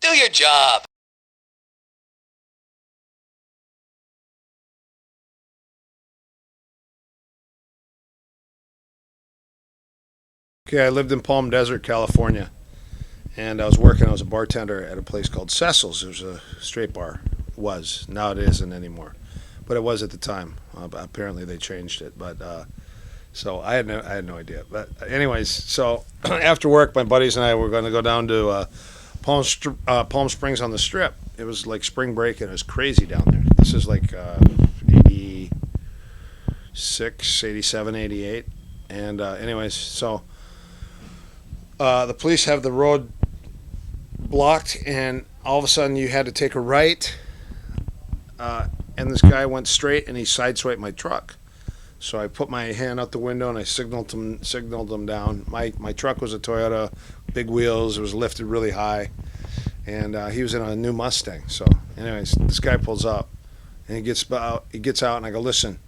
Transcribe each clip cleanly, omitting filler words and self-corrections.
Do your job. Okay, I lived in Palm Desert, California, and I was working. I was a bartender at a place called Cecil's. It was a straight bar. It was. Now it isn't anymore, but it was at the time. Apparently they changed it, but so I had no idea. But anyways, so after work, my buddies and I were going to go down to Palm Springs on the Strip. It was like spring break, and it was crazy down there. This is like 86, 87, 88. And anyways, so the police have the road blocked, and all of a sudden you had to take a right. And this guy went straight, and he sideswiped my truck. So I put my hand out the window and I signaled him down. My truck was a Toyota, big wheels. It was lifted really high, and he was in a new Mustang. So, anyways, this guy pulls up, and he gets out, and I go, listen,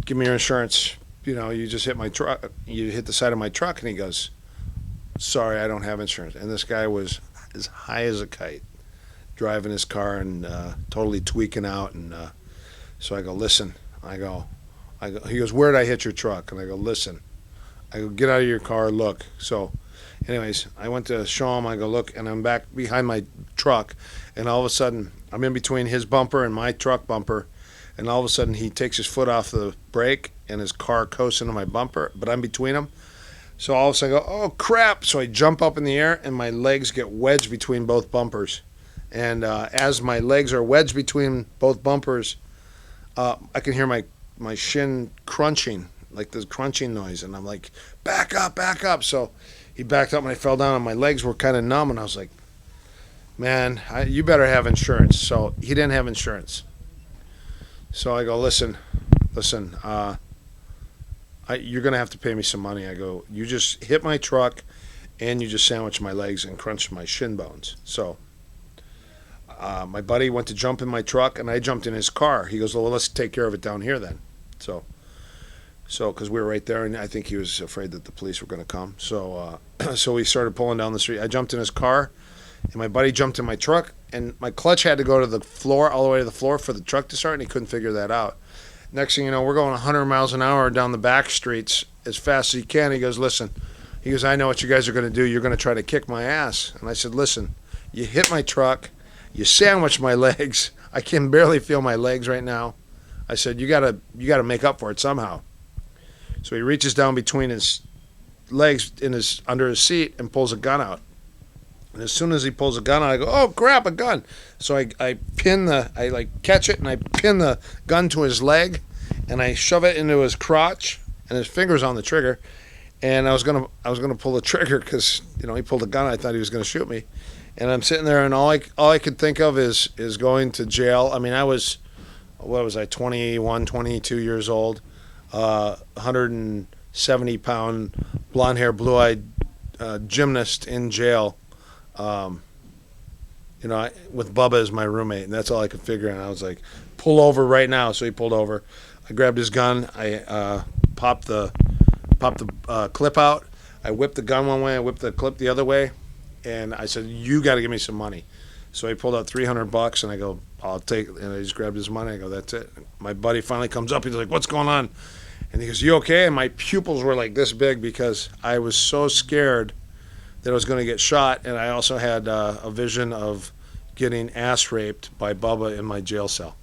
give me your insurance. You know, you just hit my truck. You hit the side of my truck, and he goes, sorry, I don't have insurance. And this guy was as high as a kite, driving his car and totally tweaking out. And so I go, listen, he goes, where did I hit your truck? And I go, listen, I go, get out of your car, look. So anyways, I went to show him. I go, look, and I'm back behind my truck, and all of a sudden I'm in between his bumper and my truck bumper, and all of a sudden he takes his foot off the brake and his car coasts into my bumper, but I'm between them. So all of a sudden I go, oh crap. So I jump up in the air, and my legs get wedged between both bumpers. And as my legs are wedged between both bumpers, I can hear my shin crunching, like this crunching noise. And I'm like, back up, back up. So he backed up, and I fell down, and my legs were kind of numb. And I was like, man, you better have insurance. So he didn't have insurance. So I go, listen, you're going to have to pay me some money. I go, you just hit my truck, and you just sandwiched my legs and crunched my shin bones. So my buddy went to jump in my truck, and I jumped in his car. He goes, well, let's take care of it down here then. So because we were right there, and I think he was afraid that the police were going to come. So so we started pulling down the street. I jumped in his car, and my buddy jumped in my truck, and my clutch had to go to the floor, all the way to the floor for the truck to start, and he couldn't figure that out. Next thing you know, we're going 100 miles an hour down the back streets as fast as he can. He goes, listen, he goes, I know what you guys are going to do. You're going to try to kick my ass. And I said, listen, you hit my truck. You sandwiched my legs. I can barely feel my legs right now. I said, you gotta make up for it somehow. So he reaches down between his legs under his seat and pulls a gun out. And as soon as he pulls a gun out, I go, oh crap, a gun. So I catch it, and I pin the gun to his leg, and I shove it into his crotch, and his finger's on the trigger. And I was gonna pull the trigger because he pulled a gun. I thought he was gonna shoot me. And I'm sitting there, and all I could think of is going to jail. I mean, I was, 21, 22 years old, 170-pound, blonde hair, blue-eyed gymnast in jail. With Bubba as my roommate, and that's all I could figure. And I was like, pull over right now. So he pulled over. I grabbed his gun. I popped the clip out. I whipped the gun one way. I whipped the clip the other way. And I said, you got to give me some money. So he pulled out $300, and I go, I'll take it. And I just grabbed his money. I go, that's it. My buddy finally comes up. He's like, what's going on? And he goes, you okay? And my pupils were like this big because I was so scared that I was going to get shot. And I also had a vision of getting ass raped by Bubba in my jail cell.